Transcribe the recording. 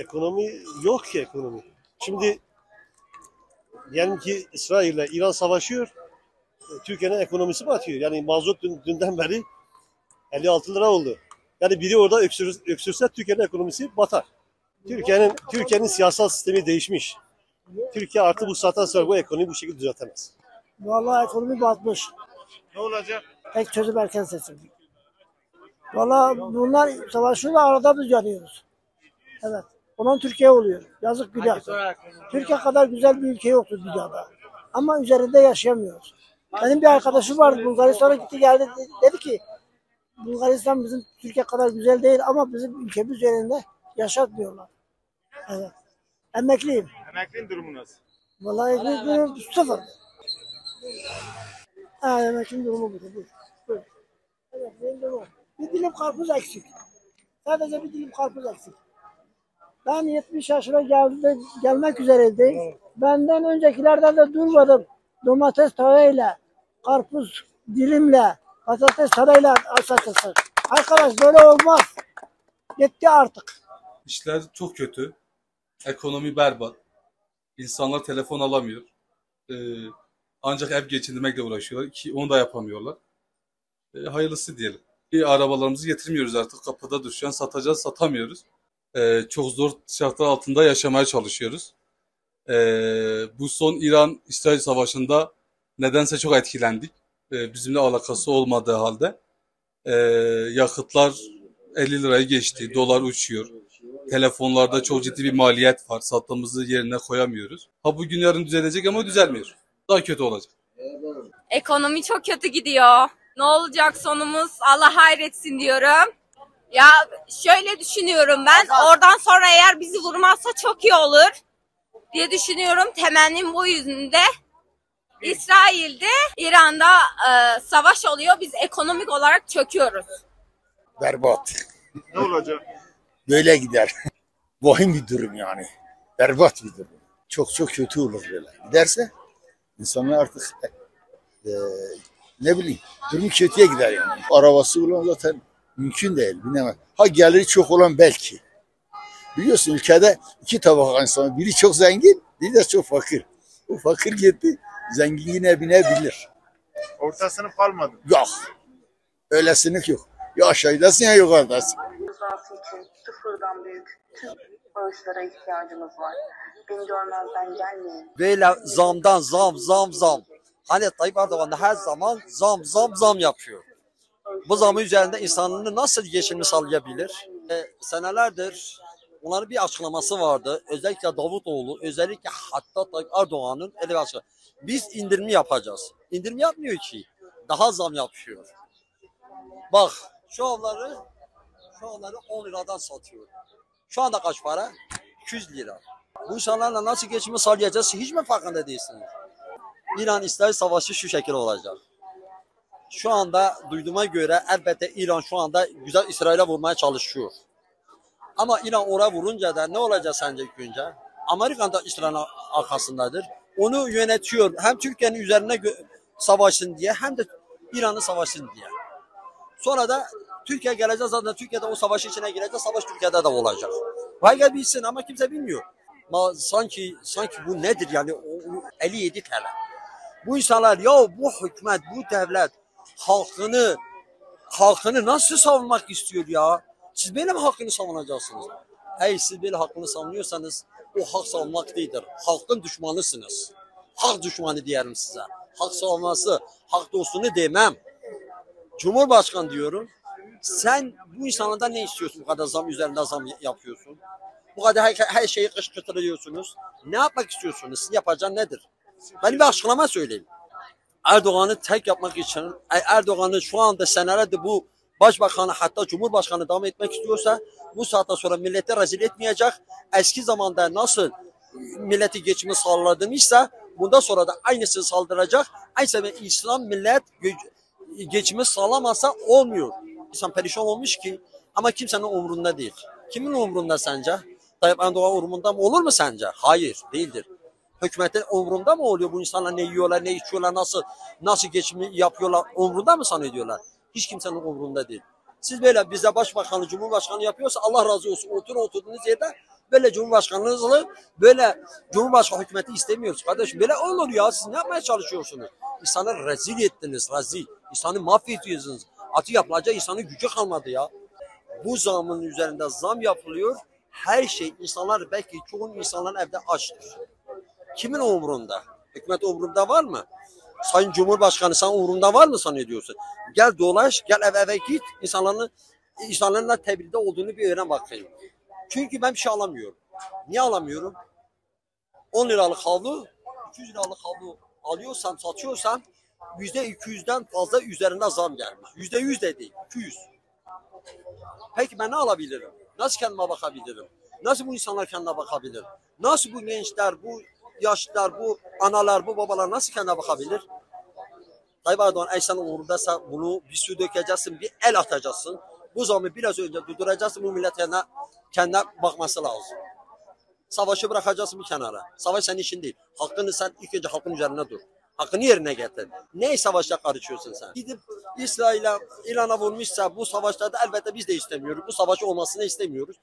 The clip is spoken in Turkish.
Ekonomi yok ki ekonomi. Şimdi diyelim ki İsrail ile İran savaşıyor. Türkiye'nin ekonomisi batıyor. Yani mazot dünden beri 56 lira oldu. Yani biri orada öksürse Türkiye'nin ekonomisi batar. Türkiye'nin siyasal sistemi değişmiş. Türkiye artık bu saatten sonra bu ekonomiyi bu şekilde düzeltemez. Vallahi ekonomi batmış. Ne olacak? Tek çözüm erken seçim. Vallahi bunlar savaşıyorlar, arada biz yanıyoruz. Evet. Olan Türkiye oluyor. Yazık günah. Türkiye kadar güzel bir ülke yoktur dünyada. Ama üzerinde yaşayamıyoruz. Benim bir arkadaşım vardı, Bulgaristan'a gitti geldi, dedi ki Bulgaristan bizim Türkiye kadar güzel değil ama bizim ülkemiz üzerinde yaşatmıyorlar. Evet. Emekliyim. Emeklinin durumu nasıl? Vallahi durum sıfır. Ha, emeklinin durumu budur. Buyur. Evet, benim durumum. Bir dilim karpuz eksik. Sadece bir dilim karpuz eksik. Ben 70 yaşına gelmek üzereydim. Benden öncekilerden de durmadım. Domates tavayla, karpuz dilimle, patates tavayla satılsın. Arkadaş böyle olmaz. Yetti artık. İşler çok kötü. Ekonomi berbat. İnsanlar telefon alamıyor. Ancak ev geçindirmekle uğraşıyorlar ki onu da yapamıyorlar. Hayırlısı diyelim. Arabalarımızı getirmiyoruz artık. Kapıda düşen satacağız, satamıyoruz. Çok zor şartlar altında yaşamaya çalışıyoruz. Bu son İran-İsrail savaşında nedense çok etkilendik. Bizimle alakası olmadığı halde. Yakıtlar 50 liraya geçti, dolar uçuyor. Telefonlarda çok ciddi bir maliyet var. Sattığımızı yerine koyamıyoruz. Bugün yarın düzelecek ama düzelmiyor. Daha kötü olacak. Ekonomi çok kötü gidiyor. Ne olacak sonumuz? Allah hayretsin diyorum. Ya şöyle düşünüyorum ben. Oradan sonra eğer bizi vurmazsa çok iyi olur diye düşünüyorum. Temennim bu yüzünde. İsrail'de, İran'da savaş oluyor. Biz ekonomik olarak çöküyoruz. Berbat. Ne olacak? Böyle gider. Vahim bir durum yani. Berbat bir durum. Çok çok kötü olur böyle. Giderse insanlar artık ne bileyim durum kötüye gider yani. Arabası olan zaten mümkün değil. Bilemem. Ha geliri çok olan belki. Biliyorsun ülkede iki tabaka insan. Biri çok zengin, biri de çok fakir. O fakir gitti, zengin yine binebilir. Orta sınıf kalmadı. Yok. Öyle sınıf yok. Ya aşağıdasın ya yukarıdasın. Rızası için sıfırdan büyük tüm bağışlara ihtiyacımız var. Beni görmezden gelmeyin. Böyle zamdan zam. Hani Tayyip Erdoğan her zaman zam yapıyor. Bu zamın üzerinde insanını nasıl geçimini sağlayabilir? Senelerdir onların bir açıklaması vardı. Özellikle Davutoğlu, özellikle hatta Tayyip Erdoğan'ın ele açıklaması. Biz indirimi yapacağız. İndirim yapmıyor ki. Daha zam yapıyor. Bak şu avları 10 liradan satıyor. Şu anda kaç para? 200 lira. Bu insanlarla nasıl geçimi sağlayacağız hiç mi farkında değilsiniz? İran-İsrail savaşı şu şekilde olacak. Şu anda duyduğuma göre elbette İran şu anda güzel İsrail'e vurmaya çalışıyor. Ama İran oraya vurunca da ne olacak sence ilk önce? Amerika da İsrail'in arkasındadır. Onu yönetiyor. Hem Türkiye'nin üzerine savaşsın diye hem de İran'ın savaşsın diye. Sonra da Türkiye gelecek zaten Türkiye'de o savaşın içine girecek. Savaş Türkiye'de de olacak. Vay bilsin ama kimse bilmiyor. Ama sanki bu nedir yani 57 TL. Bu insanlar ya bu hükümet, bu devlet halkını nasıl savunmak istiyor ya? Siz böyle mi hakkını savunacaksınız? Hey siz böyle hakkını savunuyorsanız o hak savunmak değildir. Halkın düşmanısınız. Hak düşmanı diyelim size. Hak savunması, hak dostunu demem. Cumhurbaşkanı diyorum. Sen bu insanlardan ne istiyorsun? Bu kadar zam üzerinde zam yapıyorsun. Bu kadar her şeyi kışkırtıyorsunuz. Ne yapmak istiyorsunuz? Sizin yapacağınız nedir? Ben bir açıklama söyleyeyim. Erdoğan'ı tek yapmak için, Erdoğan'ı şu anda senelerdir bu başbakanı hatta cumhurbaşkanı devam etmek istiyorsa bu saatten sonra milleti rezil etmeyecek. Eski zamanda nasıl milleti geçimi sağladıysa bundan sonra da aynısını saldıracak. Aynı zamanda İslam millet geçimi sağlamasa olmuyor. İnsan perişan olmuş ki ama kimsenin umurunda değil. Kimin umurunda sence? Tayyip Erdoğan umurunda mı olur mu sence? Hayır, değildir. Hükümetin umurunda mı oluyor bu insanlar ne yiyorlar, ne içiyorlar, nasıl geçimi yapıyorlar, umurunda mı sanıyorlar? Hiç kimsenin umurunda değil. Siz böyle bize başbakanı, cumhurbaşkanı yapıyorsa Allah razı olsun. Oturduğunuz yerde Böyle Cumhurbaşkanlığınızla böyle Cumhurbaşkanı hükümeti istemiyoruz kardeşim. Böyle olur ya, siz ne yapmaya çalışıyorsunuz? İnsanı rezil ettiniz, rezil. İnsanı mahvediyorsunuz. Atı yapılacak insanın gücü kalmadı ya. Bu zamın üzerinde zam yapılıyor. Her şey, insanlar belki çoğun insanların evde açtır. Kimin umurunda? Hükümet umurunda var mı? Sayın Cumhurbaşkanı sen umurunda var mı zannediyorsun? Gel dolaş, gel eve git. İnsanların da tebrilde olduğunu bir öğren bakayım. Çünkü ben bir şey alamıyorum. Niye alamıyorum? 10 liralık havlu, 200 liralık havlu alıyorsam, satıyorsam %200'den fazla üzerinde zam gelmiş. %100 de değil, 200. Peki ben ne alabilirim? Nasıl kendime bakabilirim? Nasıl bu insanlar kendine bakabilir? Nasıl bu gençler, bu yaşlılar, bu analar, bu babalar nasıl kendine bakabilir? Tayyip Erdoğan eğer sen umurundaysa bunu bir su dökeceksin, bir el atacaksın. Bu zamı biraz önce durduracaksın, bu millet kendine bakması lazım. Savaşı bırakacaksın bir kenara. Savaş senin işin değil. Hakkını sen ilk önce halkın üzerine dur. Hakkını yerine getir. Ne savaşta karışıyorsun sen? Gidip İsrail'e, İran'a vurmuşsa bu savaşlarda elbette biz de istemiyoruz. Bu savaşı olmasını istemiyoruz.